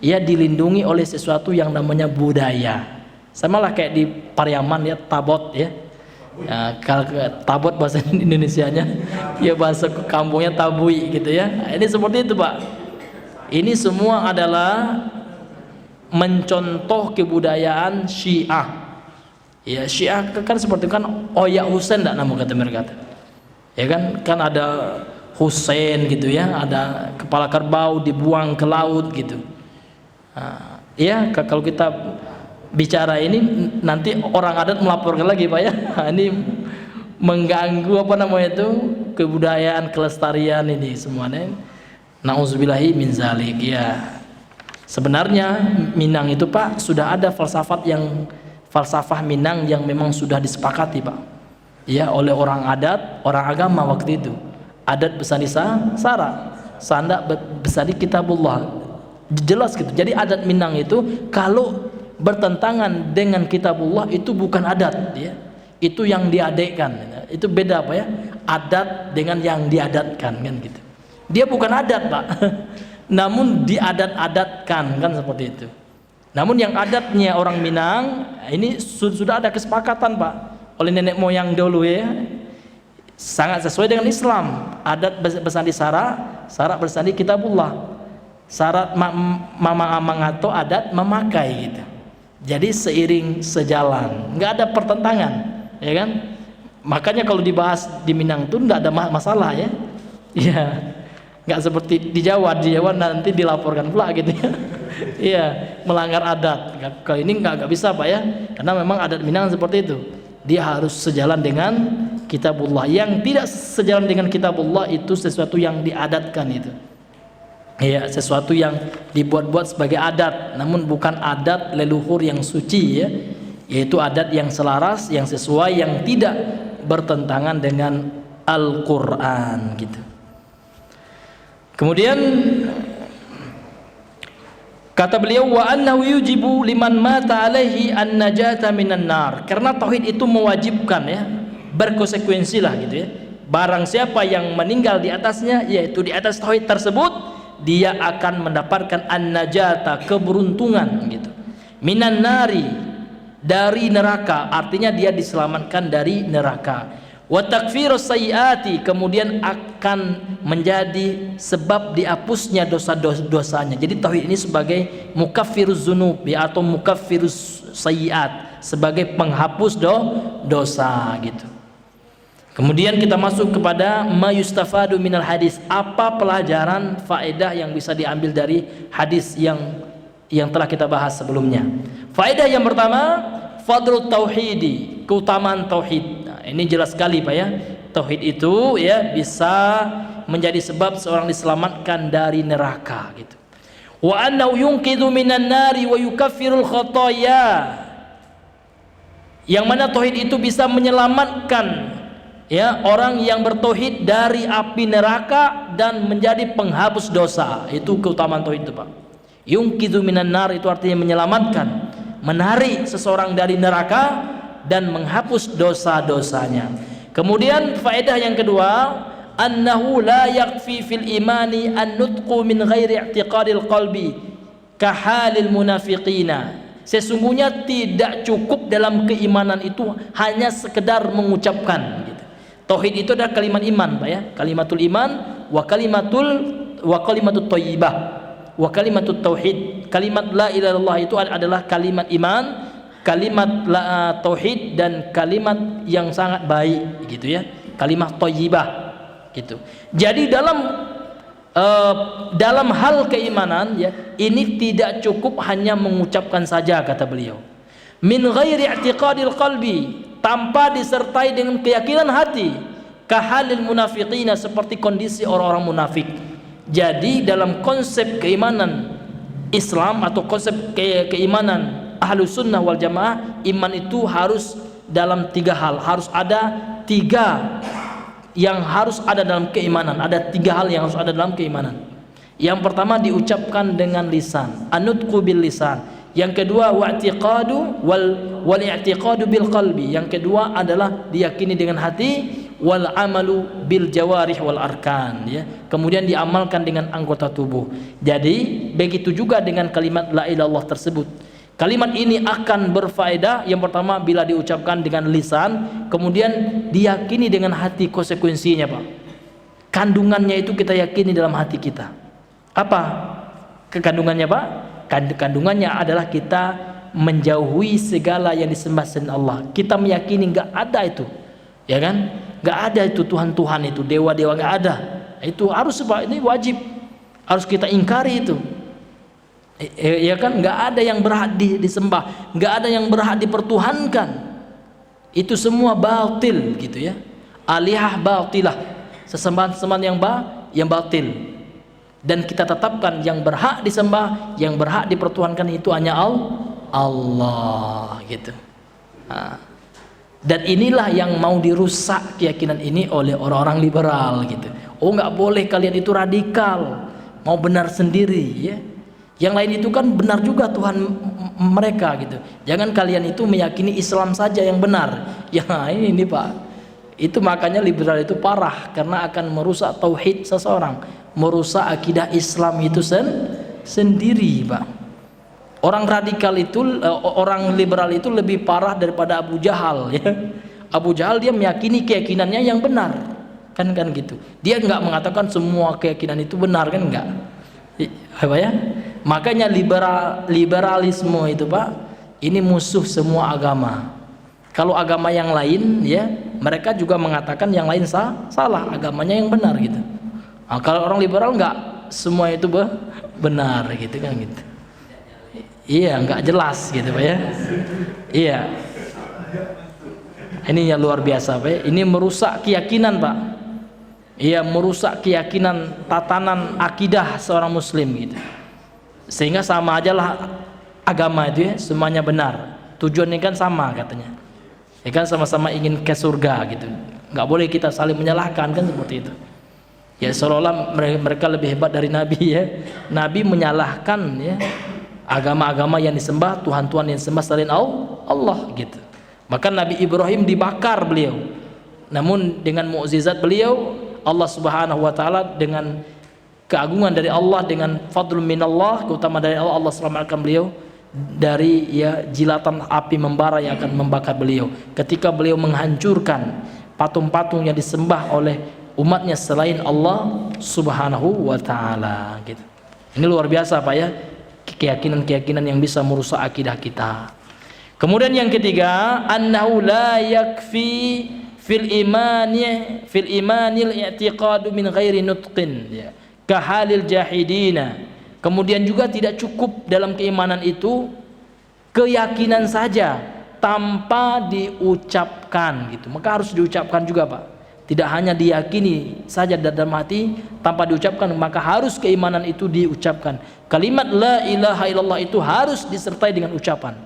ya dilindungi oleh sesuatu yang namanya budaya. Sama lah kayak di Pariaman ya, tabot ya. Ya kalau tabot bahasa Indonesianya, ya bahasa kampungnya tabui gitu ya. Ini seperti itu Pak. Ini semua adalah mencontoh kebudayaan Syiah. Ya Syiah kan seperti kan Oya Husain enggak nama kata mereka. Ya kan ada Husain gitu ya, ada kepala kerbau dibuang ke laut gitu. Nah, ya kalau kita bicara ini nanti orang adat melaporkan lagi Pak ya. Ini mengganggu apa namanya itu kebudayaan kelestarian ini semuanya. Nauzubillahi min zalik ya. Sebenarnya Minang itu Pak sudah ada falsafah Minang yang memang sudah disepakati Pak. Ya oleh orang adat, orang agama waktu itu. Adat bersandi sara, sanda bersandi kitabullah. Jelas gitu. Jadi adat Minang itu kalau bertentangan dengan kitabullah itu bukan adat ya. Itu yang diadekkan. Itu beda Pak ya. Adat dengan yang diadatkan kan gitu. Dia bukan adat Pak. Namun diadat-adatkan kan seperti itu. Namun yang adatnya orang Minang ini sudah ada kesepakatan Pak oleh nenek moyang dulu ya, sangat sesuai dengan Islam. Adat bersandi sara bersandi kitabullah. Syarat mama amangato adat memakai gitu. Jadi seiring sejalan, nggak ada pertentangan, ya kan? Makanya kalau dibahas di Minang tuh nggak ada masalah ya. Iya. Nggak seperti di Jawa nanti dilaporkan pula gitu ya. Iya, melanggar adat. Kalau ini nggak bisa Pak ya, karena memang adat Minang seperti itu. Dia harus sejalan dengan kitabullah. Yang tidak sejalan dengan kitabullah itu sesuatu yang diadatkan itu. Ya, sesuatu yang dibuat-buat sebagai adat, namun bukan adat leluhur yang suci ya. Yaitu adat yang selaras, yang sesuai, yang tidak bertentangan dengan Al-Qur'an gitu. Kemudian kata beliau wa annahu yujibu liman mata alaihi an-najata minan nar. Karena tauhid itu mewajibkan ya, berkonsekuensi lah gitu ya. Barang siapa yang meninggal di atasnya, yaitu di atas tauhid tersebut, dia akan mendapatkan an-najata, keberuntungan gitu. Minan nari, dari neraka, artinya dia diselamatkan dari neraka. Wa takfirus sayyiati, kemudian akan menjadi sebab dihapusnya dosa-dosanya. Jadi tauhid ini sebagai mukaffiruz dzunub ya, atau mukaffirus sayyiat, sebagai penghapus dosa gitu. Kemudian kita masuk kepada mayustafadu minal hadis. Apa pelajaran faedah yang bisa diambil dari hadis yang telah kita bahas sebelumnya? Faedah yang pertama, fadlul tauhidi, keutamaan tauhid. Nah, ini jelas sekali Pak ya. Tauhid itu ya bisa menjadi sebab seorang diselamatkan dari neraka gitu. Wa annahu yunqidhu minan nari wa yukaffirul khotoya. Yang mana tauhid itu bisa menyelamatkan Ya, orang yang bertauhid dari api neraka dan menjadi penghapus dosa. Itu keutamaan tauhid itu, Pak. Yungkidzu minan nar itu artinya menyelamatkan, menarik seseorang dari neraka dan menghapus dosa-dosanya. Kemudian faedah yang kedua, annahu la yakfi fil imani an nutqu min ghairi i'tiqadil qalbi kahalil munafiqina. Sesungguhnya tidak cukup dalam keimanan itu hanya sekedar mengucapkan gitu. Tauhid itu adalah kalimat iman, Pak ya. Kalimatul iman wa kalimatut thayyibah wa kalimatut tauhid. Kalimat la ilaha illallah itu adalah kalimat iman, kalimat tauhid dan kalimat yang sangat baik gitu ya. Kalimat thayyibah gitu. Jadi dalam hal keimanan ya, ini tidak cukup hanya mengucapkan saja, kata beliau. Min ghairi i'tiqadil qalbi, tanpa disertai dengan keyakinan hati. Kahalil munafiqina, seperti kondisi orang-orang munafik. Jadi dalam konsep keimanan Islam atau konsep keimanan Ahlus Sunnah wal Jamaah, iman itu harus dalam 3 hal. Harus ada 3 yang harus ada dalam keimanan. Ada 3 hal yang harus ada dalam keimanan. Yang pertama diucapkan dengan lisan, anutqu bil lisan. Yang kedua wa'tiqadu wal i'tiqadu bil qalbi. Yang kedua adalah diyakini dengan hati, wal amalu bil jawarih wal arkan ya. Kemudian diamalkan dengan anggota tubuh. Jadi begitu juga dengan kalimat la ilaha illallah tersebut. Kalimat ini akan berfaedah yang pertama bila diucapkan dengan lisan, kemudian diyakini dengan hati konsekuensinya, Pak. Kandungannya itu kita yakini dalam hati kita. Apa kekandungannya, Pak? Kandungannya adalah kita menjauhi segala yang disembah selain Allah. Kita meyakini nggak ada itu, ya kan? Nggak ada itu Tuhan-Tuhan itu, dewa-dewa nggak ada. Itu harus, Pak, ini wajib, harus kita ingkari itu. Ya kan, nggak ada yang berhak disembah, nggak ada yang berhak dipertuhankan. Itu semua batil gitu ya. Alihah batilah, sesembahan-sesembahan yang batil. Dan kita tetapkan yang berhak disembah, yang berhak dipertuhankan itu hanya Allah gitu. Dan inilah yang mau dirusak keyakinan ini oleh orang-orang liberal gitu. Oh, nggak boleh, kalian itu radikal, mau benar sendiri ya. Yang lain itu kan benar juga Tuhan mereka gitu. Jangan kalian itu meyakini Islam saja yang benar. Ya ini Pak, itu makanya liberal itu parah, karena akan merusak tauhid seseorang, merusak akidah Islam itu sendiri, Pak. Orang radikal itu, orang liberal itu lebih parah daripada Abu Jahal ya. Abu Jahal dia meyakini keyakinannya yang benar, kan gitu. Dia nggak mengatakan semua keyakinan itu benar, kan enggak. Apa ya? Makanya liberalisme itu, Pak, ini musuh semua agama. Kalau agama yang lain ya, mereka juga mengatakan yang lain salah, agamanya yang benar gitu. Nah, kalau orang liberal enggak, semua itu benar gitu kan gitu. Iya, enggak jelas gitu, Pak ya. Iya. Ini yang luar biasa, Pak ya. Ini merusak keyakinan, Pak. Iya, merusak keyakinan, tatanan akidah seorang muslim gitu. Sehingga sama aja lah agama itu ya, semuanya benar. Tujuannya kan sama katanya. Ya kan, sama-sama ingin ke surga gitu. Nggak boleh kita saling menyalahkan, kan seperti itu. Ya seolah-olah mereka lebih hebat dari Nabi ya. Nabi menyalahkan ya agama-agama yang disembah, Tuhan-Tuhan yang disembah selain Allah gitu. Bahkan Nabi Ibrahim dibakar beliau. Namun dengan mukjizat beliau, Allah Subhanahu wa taala dengan keagungan dari Allah, dengan fadlun minallah, keutamaan dari Allah, Allah selamatkan beliau dari ya jilatan api membara yang akan membakar beliau ketika beliau menghancurkan patung-patung yang disembah oleh umatnya selain Allah Subhanahu wa taala gitu. Ini luar biasa, Pak ya, keyakinan-keyakinan yang bisa merusak akidah kita. Kemudian yang ketiga, annahu la yakfi fil imanil i'tiqadu min ghairi nutqin ya. Kahalil jahidina. Kemudian juga tidak cukup dalam keimanan itu keyakinan saja tanpa diucapkan gitu. Maka harus diucapkan juga, Pak. Tidak hanya diyakini saja dalam hati tanpa diucapkan, maka harus keimanan itu diucapkan. Kalimat la ilaha illallah itu harus disertai dengan ucapan.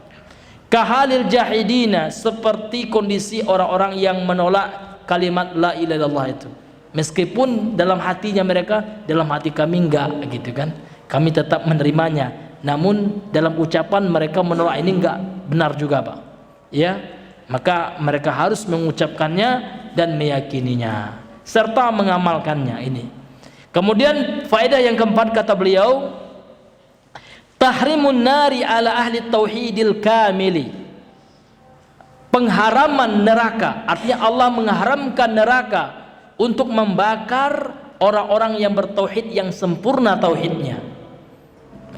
Kahalil jahidina, seperti kondisi orang-orang yang menolak kalimat la ilaha illallah itu. Meskipun dalam hatinya mereka, dalam hati kami enggak gitu kan. Kami tetap menerimanya. Namun dalam ucapan mereka menolak, ini enggak benar juga, Pak. Ya. Maka mereka harus mengucapkannya dan meyakininya serta mengamalkannya ini. Kemudian faedah yang keempat kata beliau, tahrimun nari ala ahli tauhidil kamili. Pengharaman neraka, artinya Allah mengharamkan neraka untuk membakar orang-orang yang bertauhid yang sempurna tauhidnya.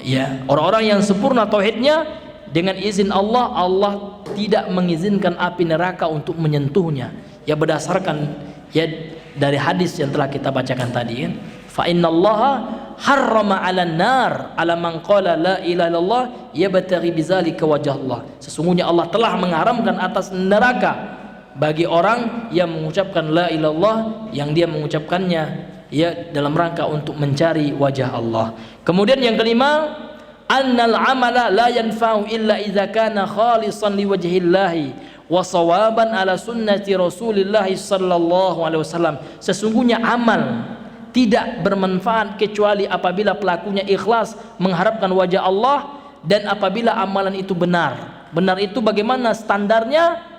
Ya, orang-orang yang sempurna tauhidnya, dengan izin Allah, Allah tidak mengizinkan api neraka untuk menyentuhnya. Ya berdasarkan ya dari hadis yang telah kita bacakan tadi kan. Fa innallaha harrama 'alan nar 'ala man qala la ilaha illallah yabtaghi bidzalika wajh Allah. Sesungguhnya Allah telah mengharamkan atas neraka bagi orang yang mengucapkan la ilallah, yang dia mengucapkannya ya dalam rangka untuk mencari wajah Allah. Kemudian yang kelima, annal amala la yanfa'u illa idza kana khalisan liwajhillahi wa sawaban ala sunnati Rasulillah sallallahu alaihi wasallam. Sesungguhnya amal tidak bermanfaat kecuali apabila pelakunya ikhlas mengharapkan wajah Allah dan apabila amalan itu benar. Benar itu bagaimana standarnya?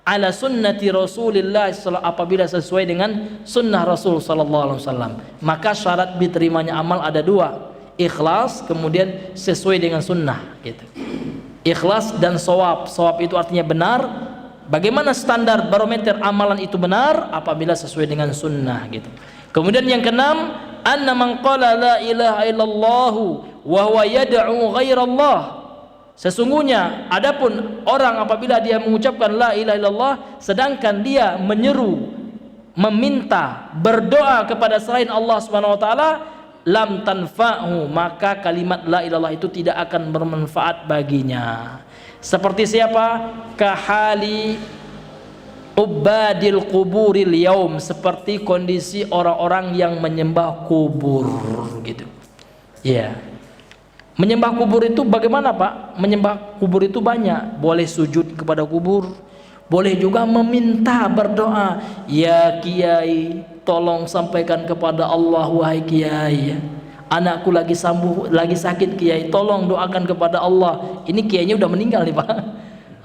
Ala sunnati Rasulillah, apabila sesuai dengan sunnah Rasul sallallahu alaihi wasallam. Maka syarat diterimanya amal ada dua, ikhlas kemudian sesuai dengan sunnah gitu. Ikhlas dan shawab. Shawab itu artinya benar. Bagaimana standar barometer amalan itu benar? Apabila sesuai dengan sunnah gitu. Kemudian yang keenam, anna man qala la ilaha illallah wa huwa yad'u ghairallah. Sesungguhnya adapun orang apabila dia mengucapkan la ilaha illallah sedangkan dia menyeru, meminta, berdoa kepada selain Allah Subhanahu wa taala, lam tanfa'hu, maka kalimat la ilallah itu tidak akan bermanfaat baginya. Seperti siapa? Kahali ubadil kuburil yaum, seperti kondisi orang-orang yang menyembah kubur gitu. Ya. Menyembah kubur itu bagaimana, Pak? Menyembah kubur itu banyak. Boleh sujud kepada kubur, boleh juga meminta, berdoa, ya kiai tolong sampaikan kepada Allah, wahai kiai, anakku lagi sakit kiai, tolong doakan kepada Allah. Ini kiainya udah meninggal nih, Pak.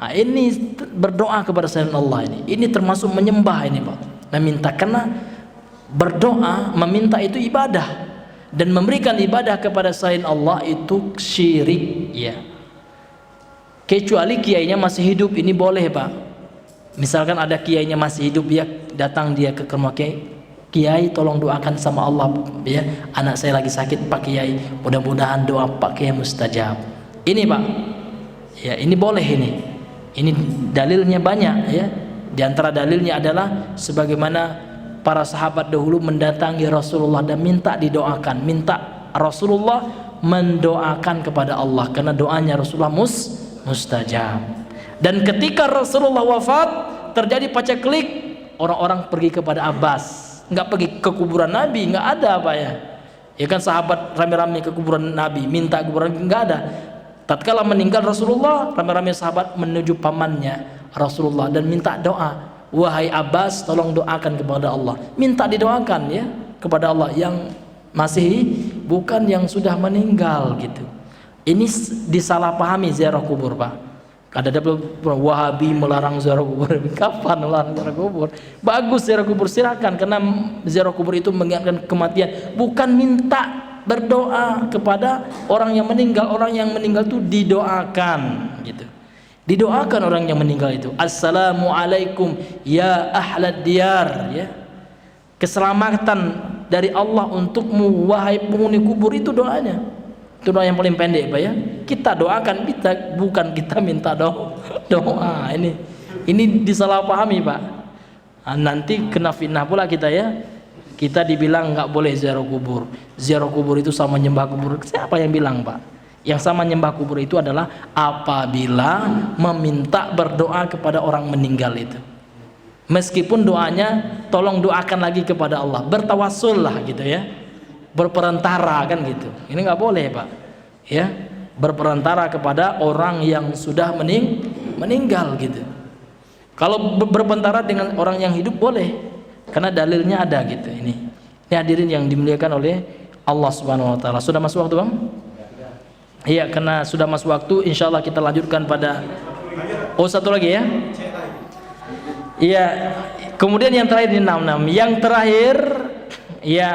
Nah, ini berdoa kepada selain Allah ini termasuk menyembah ini, Pak. Meminta, karena berdoa, meminta itu ibadah, dan memberikan ibadah kepada selain Allah itu syirik ya. Kecuali kiainya masih hidup, ini boleh, Pak. Misalkan ada kiainya masih hidup, ya datang dia ke rumah kiai, tolong doakan sama Allah ya, anak saya lagi sakit Pak Kiai, mudah-mudahan doa Pak Kiai mustajab. Ini, Pak, ya ini boleh ini dalilnya banyak ya. Di antara dalilnya adalah sebagaimana para sahabat dahulu mendatangi Rasulullah dan minta didoakan, minta Rasulullah mendoakan kepada Allah karena doanya Rasulullah mustajab. Dan ketika Rasulullah wafat terjadi paceklik, orang-orang pergi kepada Abbas, nggak pergi ke kuburan Nabi, nggak ada, Pak ya. Ya kan sahabat rame-rame ke kuburan Nabi, minta kuburan, nggak ada. Tatkala meninggal Rasulullah, rame-rame sahabat menuju pamannya Rasulullah dan minta doa. Wahai Abbas, tolong doakan kepada Allah. Minta didoakan ya kepada Allah yang masih, bukan yang sudah meninggal gitu. Ini disalahpahami ziarah kubur, Pak. Ada Wahabi melarang ziarah kubur. Kapan melarang ziarah kubur? Bagus ziarah kubur, silakan, karena ziarah kubur itu mengingatkan kematian, bukan minta berdoa kepada orang yang meninggal. Orang yang meninggal itu didoakan gitu. Didoakan orang yang meninggal itu. Assalamualaikum ya ahlad diyar ya. Keselamatan dari Allah untukmu wahai penghuni kubur, itu doanya. Itu doa yang paling pendek, Pak ya. Kita doakan, kita bukan kita minta doa. Ini disalahpahami, Pak. Nah, nanti kena fitnah pula kita ya. Kita dibilang nggak boleh ziarah kubur. Ziarah kubur itu sama nyembah kubur. Siapa yang bilang, Pak? Yang sama nyembah kubur itu adalah apabila meminta berdoa kepada orang meninggal itu. Meskipun doanya tolong doakan lagi kepada Allah, bertawassul lah gitu ya, berperantara kan gitu. Ini nggak boleh, Pak ya, berperantara kepada orang yang sudah meninggal gitu. Kalau berperantara dengan orang yang hidup boleh, Karena dalilnya ada gitu ini. Ini hadirin yang dimuliakan oleh Allah Subhanahu wa taala. Sudah masuk waktu, Bang? Iya, karena sudah masuk waktu, insyaallah kita lanjutkan pada satu lagi ya. Iya, kemudian yang terakhir di 66. Yang terakhir ya,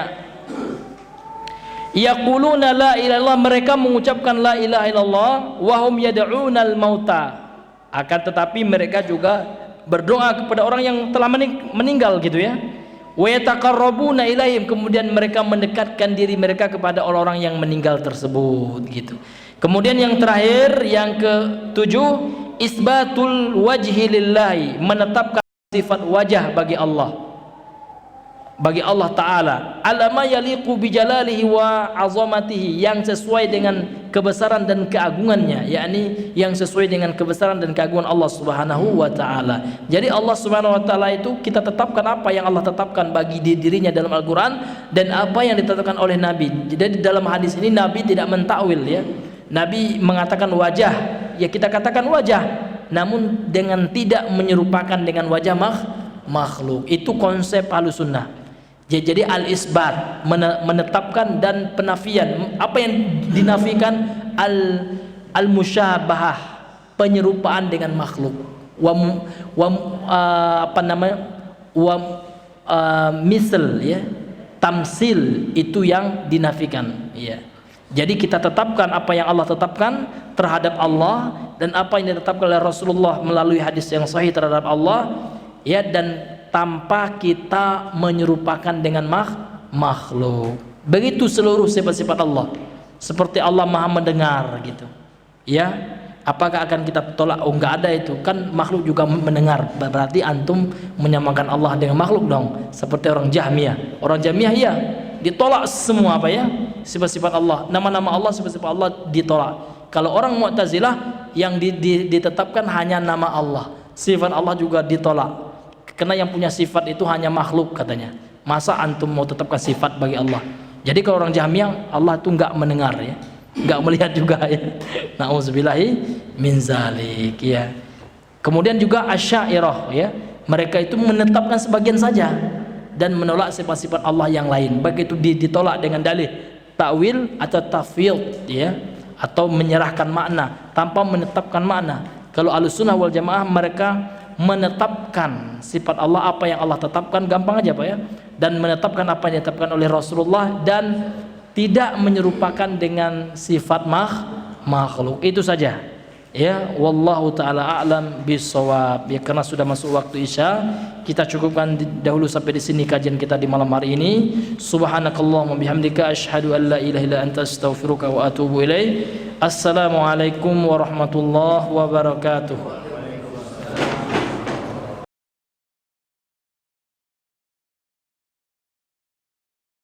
yaquluna la ilaha illallah, mereka mengucapkan la ilaha illallah wa hum yad'unal mauta. Akan tetapi mereka juga berdoa kepada orang yang telah meninggal gitu ya. Wa yataqarrabuna ilaihim, kemudian mereka mendekatkan diri mereka kepada orang-orang yang meninggal tersebut gitu. Kemudian yang terakhir, yang ke-7, isbatul wajhi lillahi, menetapkan sifat wajah bagi Allah Ta'ala, alama yaliqu bijalalihi wa azamatihi, yang sesuai dengan kebesaran dan keagungannya, yakni yang sesuai dengan kebesaran dan keagungan Allah Subhanahu wa taala. Jadi Allah Subhanahu wa taala itu kita tetapkan apa yang Allah tetapkan bagi dirinya dalam Al-Qur'an dan apa yang ditetapkan oleh Nabi. Jadi dalam hadis ini Nabi tidak mentakwil ya. Nabi mengatakan wajah, ya kita katakan wajah, namun dengan tidak menyerupakan dengan wajah makhluk. Itu konsep Ahlussunnah. Jadi al-isbat, menetapkan, dan penafian. Apa yang dinafikan? Al-musyabahah, penyerupaan dengan makhluk. Misal ya, tamsil, itu yang dinafikan ya. Jadi kita tetapkan apa yang Allah tetapkan terhadap Allah, dan apa yang ditetapkan oleh Rasulullah melalui hadis yang sahih terhadap Allah ya, dan tanpa kita menyerupakan dengan makhluk. Begitu seluruh sifat-sifat Allah. Seperti Allah Maha mendengar gitu. Ya, apakah akan kita tolak? Oh, enggak ada itu. Kan makhluk juga mendengar. Berarti antum menyamakan Allah dengan makhluk dong. Seperti orang Jahmiyah. Orang Jahmiyah iya, ditolak semua apa ya? Sifat-sifat Allah, nama-nama Allah, sifat-sifat Allah ditolak. Kalau orang Mu'tazilah yang ditetapkan hanya nama Allah. Sifat Allah juga ditolak. Karena yang punya sifat itu hanya makhluk katanya. Masa antum mau tetapkan sifat bagi Allah? Jadi kalau orang Jahmiyah, Allah itu enggak mendengar ya, enggak melihat juga ya. Nauzubillahi min zalik ya. Kemudian juga Asy'ariyah ya, mereka itu menetapkan sebagian saja dan menolak sifat-sifat Allah yang lain. Begitu ditolak dengan dalil takwil atau tafwid ya, atau menyerahkan makna tanpa menetapkan makna. Kalau Ahlussunnah wal Jamaah, mereka menetapkan sifat Allah, apa yang Allah tetapkan, gampang aja Pak ya, dan menetapkan apa yang ditetapkan oleh Rasulullah, dan tidak menyerupakan dengan sifat makhluk. Itu saja ya, wallahu taala a'lam bissawab. Ya, karena sudah masuk waktu Isya, kita cukupkan dahulu sampai di sini kajian kita di malam hari ini. Subhanakallahumma bihamdika asyhadu an la ilaha illa anta astaghfiruka wa atubu ilaik. Assalamualaikum warahmatullahi wabarakatuh.